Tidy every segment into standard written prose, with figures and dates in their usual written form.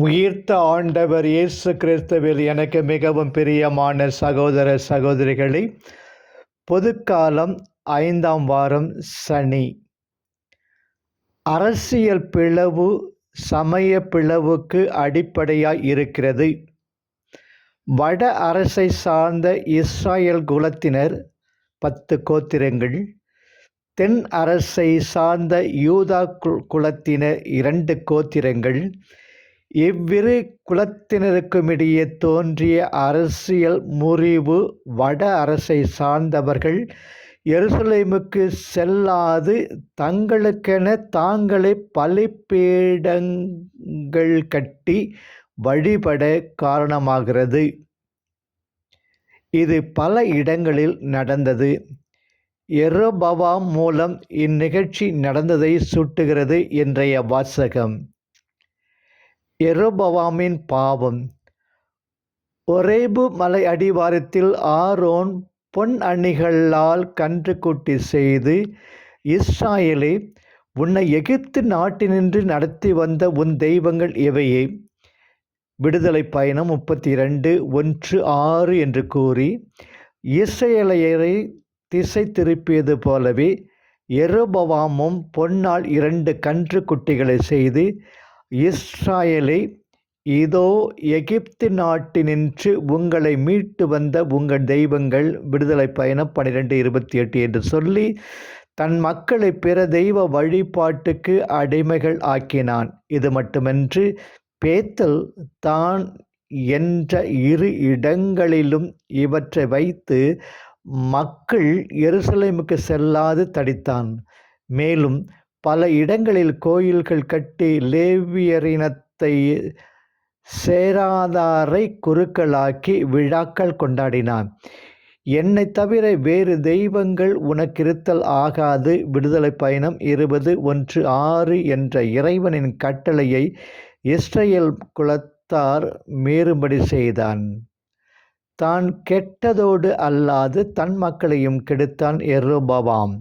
உயிர்த்த ஆண்டவர் இயேசு கிறிஸ்துவில் எனக்கு மிகவும் பிரியமான சகோதர சகோதரிகளே, பொதுக்காலம் 5ஆம் வாரம் சனி. அரசியல் பிளவு சமய பிளவுக்கு அடிப்படையாய் இருக்கிறது. வட அரசை சார்ந்த இஸ்ராயல் குலத்தினர் 10 கோத்திரங்கள், தென் அரசை சார்ந்த யூதா குலத்தினர் 2 கோத்திரங்கள். இவ்விரு குலத்தினருக்குமிடையே தோன்றிய அரசியல் முறிவு வட அரசை சார்ந்தவர்கள் எருசலேமுக்கு செல்லாது தங்களுக்கென தாங்களே பலிபீடங்கள் கட்டி வழிபட காரணமாகிறது. இது பல இடங்களில் நடந்தது. யெரொபெயாம் மூலம் இந்நிகழ்ச்சி நடந்ததை சுட்டுகிறது இன்றைய வாசகம். யெரொபெயாமின் பாவம். ஒரேபு மலை அடிவாரத்தில் ஆரோன் பொன் அணிகளால் கன்றுக்குட்டி செய்து, இஸ்ராயேலே, உன்னை எகிப்து நாட்டினின்று நடத்தி வந்த உன் தெய்வங்கள் இவையே, விடுதலை பயணம் 32:1-6 என்று கூறி இஸ்ரவேலரை திசை திருப்பியது போலவே யெரொபெயாமும் பொன்னால் 2 கன்று குட்டிகளை செய்து, இஸ்ராயேலே, இதோ எகிப்து நாட்டினின்று உங்களை மீட்டு வந்த உங்கள் தெய்வங்கள், விடுதலை பயணம் 12:28 என்று சொல்லி தன் மக்களை பிற தெய்வ வழிபாட்டுக்கு அடிமைகள் ஆக்கினான். இது மட்டுமன்று, பேத்தல், தான் என்ற 2 இடங்களிலும் இவற்றை வைத்து மக்கள் எருசலேமுக்கு செல்லாது தடுத்தான். மேலும் பல இடங்களில் கோயில்கள் கட்டி லேவியரினத்தை சேராதாரை குருக்களாக்கி விழாக்கள் கொண்டாடினான். என்னை தவிர வேறு தெய்வங்கள் உனக்கிருத்தல் ஆகாது, விடுதலை பயணம் 20:1-6 என்ற இறைவனின் கட்டளையை இஸ்ரவேல் குலத்தார் மீறும்படி செய்தான். தான் கெட்டதோடு அல்லாது தன் மக்களையும் கெடுத்தான் யெரொபெயாம்.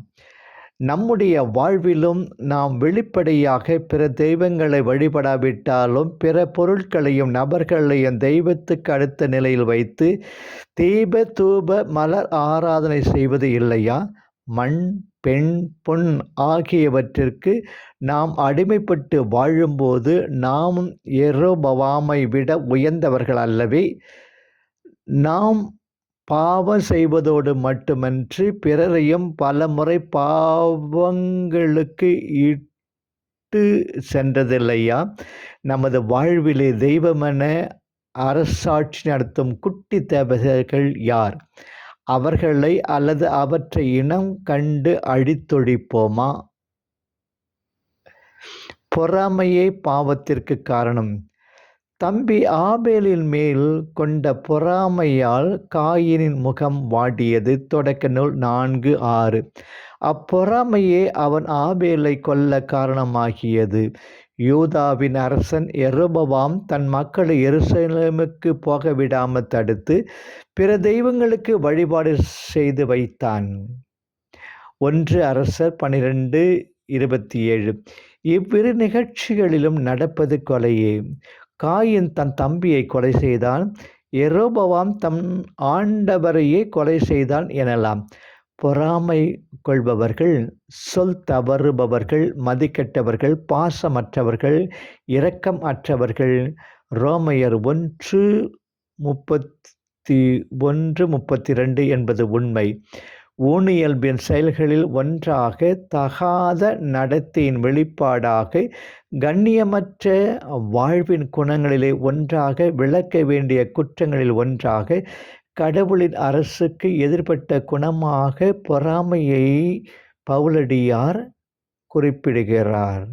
நம்முடைய வாழ்விலும் நாம் வெளிப்படையாக பிற தெய்வங்களை வழிபடாவிட்டாலும் பிற பொருட்களையும் நபர்களையும் தெய்வத்துக்கு அடுத்த நிலையில் வைத்து தீப தூப மலர் ஆராதனை செய்வது இல்லையா? மண், பெண், பொன் ஆகியவற்றிற்கு நாம் அடிமைப்பட்டு வாழும்போது நாமும் யெரொபெயாமை விட உயர்ந்தவர்கள் அல்லவே? நாம் பாவம் செய்வதோடு மட்டுமன்றி பிறரையும் பலமுறை பாவங்களுக்கு இட்டு சென்றதில்லையா? நமது வாழ்விலே தெய்வமென அரசாட்சி நடத்தும் குட்டி தேவதைகள் யார்? அவர்களை அல்லது அவற்றை இனம் கண்டு அழித்தொழிப்போமா? பொறாமையே பாவத்திற்கு காரணம். தம்பி ஆபேலின் மேல் கொண்ட பொறாமையால் காயினின் முகம் வாடியது. தொடக்க நூல் 4:6. அப்பொறாமையே அவன் ஆபேலை கொல்ல காரணமாகியது. யூதாவின் அரசன் யெரொபெயாம் தன் மக்களை எருசலேமுக்கு போக விடாமல் தடுத்து பிற தெய்வங்களுக்கு வழிபாடு செய்து வைத்தான். 1 அரசர் 12:27. இவ்விரு நிகழ்ச்சிகளிலும் நடப்பது கொலையே. காயின் தன் தம்பியை கொலை செய்தான், யெரொபெயாம் தம் ஆண்டவரையே கொலை செய்தான் எனலாம். பொறாமை கொள்பவர்கள், சொல் தவறுபவர்கள், மதிக்கெட்டவர்கள், பாசமற்றவர்கள், இரக்கம் அற்றவர்கள். ரோமையர் 1:31-32 என்பது உண்மை. ஊனியல்பின் செயல்களில் ஒன்றாக, தகாத நடத்தையின் வெளிப்பாடாக, கண்ணியமற்ற வாழ்வின் குணங்களிலே ஒன்றாக, விளக்க வேண்டிய குற்றங்களில் ஒன்றாக, கடவுளின் அரசுக்கு எதிர்ப்பட்ட குணமாக பொறாமையை பவுலடியார் குறிப்பிடுகிறார்.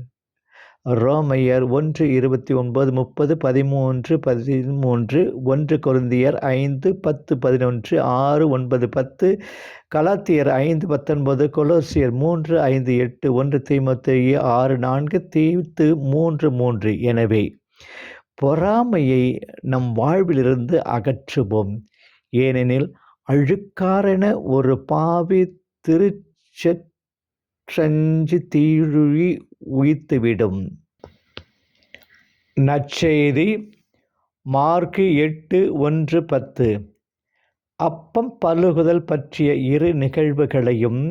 ரோமையர் 1:29, 30, 13, 1 கொரிந்தியர் 5:10-11, 6:9-10, கலாத்தியர் 5:19, கொலோசியர் 3:5-8, 1 தீமோத்தேயு 6:4, தீத்து 3:3. எனவே பொறாமையை நம் வாழ்விலிருந்து அகற்றுவோம். ஏனெனில் அழுக்காரென ஒரு பாவி திருச்செற்றஞ்சி தீழுழி உயிர்த்துவிடும். நற்செய்தி மார்க்கு 8:1-10. அப்பம் பலுகுதல் பற்றிய இரு நிகழ்வுகளையும்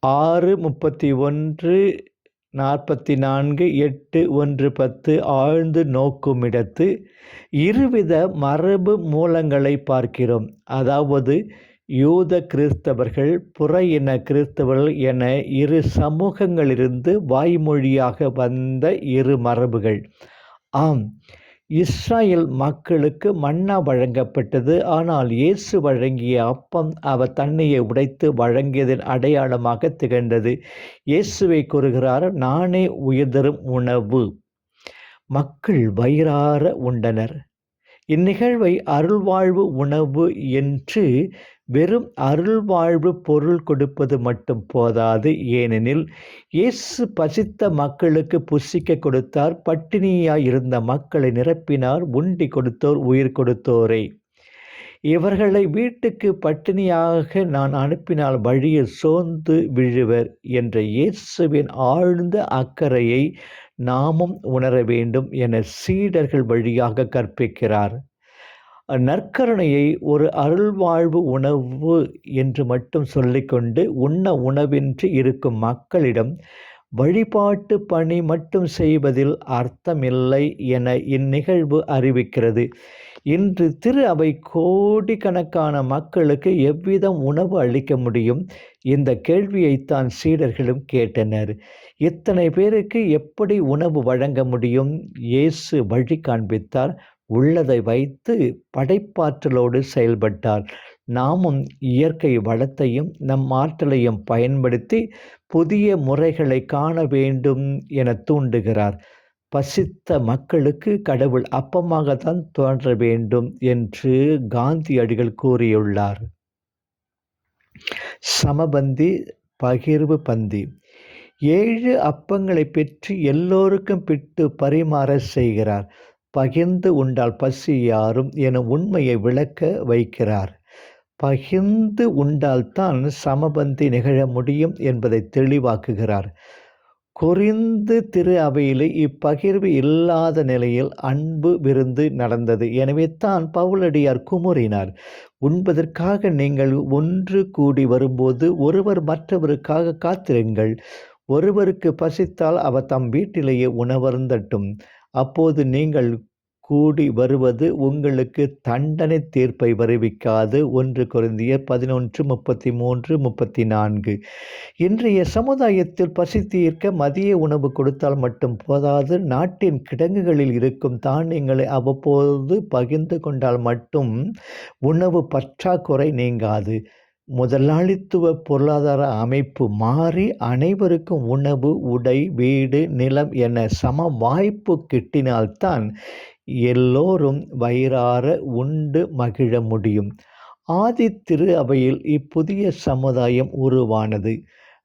6:31-44, 8:1-10 ஆழ்ந்து நோக்குமிடத்து இருவித மரபு மூலங்களை பார்க்கிறோம். அதாவது யூத கிறிஸ்தவர்கள், புற இன கிறிஸ்தவர்கள் என இரு சமூகங்களிலிருந்து வாய்மொழியாக வந்த இரு மரபுகள். ஆம், இஸ்ராயேல் மக்களுக்கு மன்னா வழங்கப்பட்டது. ஆனால் இயேசு வழங்கிய அப்பம் அவர் தன்னையே உடைத்து வழங்கியதன் அடையாளமாக திகழ்ந்தது. இயேசுவை கூறுகிறார், நானே உயிர்தரும் உணவு. மக்கள் வயிறார உண்டனர். இந்நிகழ்வை அருள்வாழ்வு உணவு என்று வெறும் அருள்வாழ்வு பொருள் கொடுப்பது மட்டும் போதாது. ஏனெனில் இயேசு பசித்த மக்களுக்கு புசிக்க கொடுத்தார், பட்டினியாய் இருந்த மக்களை நிரப்பினார், உண்டி கொடுத்தோர் உயிர் கொடுத்தோரே. இவர்களை வீட்டுக்கு பட்டினியாக நான் அனுப்பினால் வழியில் சோர்ந்து விழுவர் என்ற இயேசுவின் ஆழ்ந்த அக்கறையை நாமும் உணர வேண்டும் என சீடர்கள் வழியாக கற்பிக்கிறார். நற்கருணையை ஒரு அருள்வாழ்வு உணவு என்று மட்டும் சொல்லிக்கொண்டு உண்ண உணவின்றி இருக்கும் மக்களிடம் வழிபாட்டு பணி மட்டும் செய்வதில் அர்த்தமில்லை என இந்நிகழ்வு அறிவிக்கிறது. இன்று திரு அவை கோடிக்கணக்கான மக்களுக்கு எவ்விதம் உணவு அளிக்க முடியும்? இந்த கேள்வியைத்தான் சீடர்களும் கேட்டனர். இத்தனை பேருக்கு எப்படி உணவு வழங்க முடியும்? இயேசு வழி காண்பித்தார். உள்ளதை வைத்து படைப்பாற்றலோடு செயல்பட்டார். நாமும் இயற்கை வளத்தையும் நம் ஆற்றலையும் பயன்படுத்தி புதிய முறைகளை காண வேண்டும் என தூண்டுகிறார். பசித்த மக்களுக்கு கடவுள் அப்பமாகத்தான் தோன்ற வேண்டும் என்று காந்தியடிகள் கூறியுள்ளார். சமபந்தி, பகிர்வு பந்தி. 7 அப்பங்களை பெற்று எல்லோருக்கும் பிட்டு பரிமாற செய்கிறார். பகிர்ந்து உண்டால் பசி யாரும் எனும் உண்மையை விளக்க வைக்கிறார். பகிர்ந்து உண்டால்தான் சமபந்தி நிகழ முடியும் என்பதை தெளிவாக்குகிறார். கொரிந்து திரு அவையிலே இப்பகிர்வு இல்லாத நிலையில் அன்பு விருந்து நடந்தது. எனவே தான் பவுலடியார் குமுறினார். உண்பதற்காக நீங்கள் ஒன்று கூடி வரும்போது ஒருவர் மற்றவருக்காக காத்திருங்கள். ஒருவருக்கு பசித்தால் அவர் தம் வீட்டிலேயே உணவருந்தட்டும். அப்போது நீங்கள் கூடி வருவது உங்களுக்கு தண்டனை தீர்ப்பை வருவிக்காது. 1 கொரிந்தியர் 11:33-34. இன்றைய சமுதாயத்தில் பசி தீர்க்க மதிய உணவு கொடுத்தால் மட்டும் போதாது. நாட்டின் கிடங்குகளில் இருக்கும் தானியங்களை அவ்வப்போது பகிர்ந்து கொண்டால் மட்டும் உணவு பற்றாக்குறை நீங்காது. முதலாளித்துவ பொருளாதார அமைப்பு மாறி அனைவருக்கும் உணவு, உடை, வீடு, நிலம் என சம வாய்ப்பு கிட்டினால்தான் எல்லோரும் வயிறார உண்டு மகிழ முடியும். ஆதி திரு அவையில் இப்புதிய சமுதாயம் உருவானது.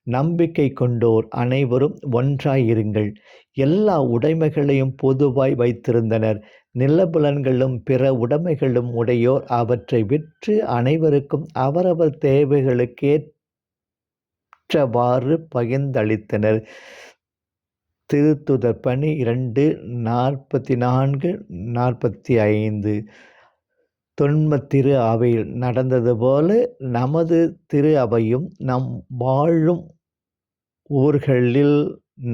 நம்பிக்கை கொண்டோர் அனைவரும் ஒன்றாயிருங்கள். எல்லா உடைமைகளையும் பொதுவாய் வைத்திருந்தனர். நிலபுலன்களும் பிற உடைமைகளும் உடையோர் அவற்றை விற்று அனைவருக்கும் அவரவர் தேவைகளுக்கேற்றவாறு பகிர்ந்தளித்தனர். திருத்துதர் பணி 2:44-45. தொன்ம திரு அவையில் நடந்தது போல நமது திரு அவையும் நம் வாழும் ஊர்களில்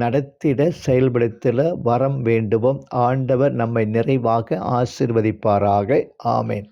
நடத்திட செயல்படுத்திட வரம் வேண்டுவோம். ஆண்டவர் நம்மை நிறைவாக ஆசீர்வதிப்பாராக. ஆமென்.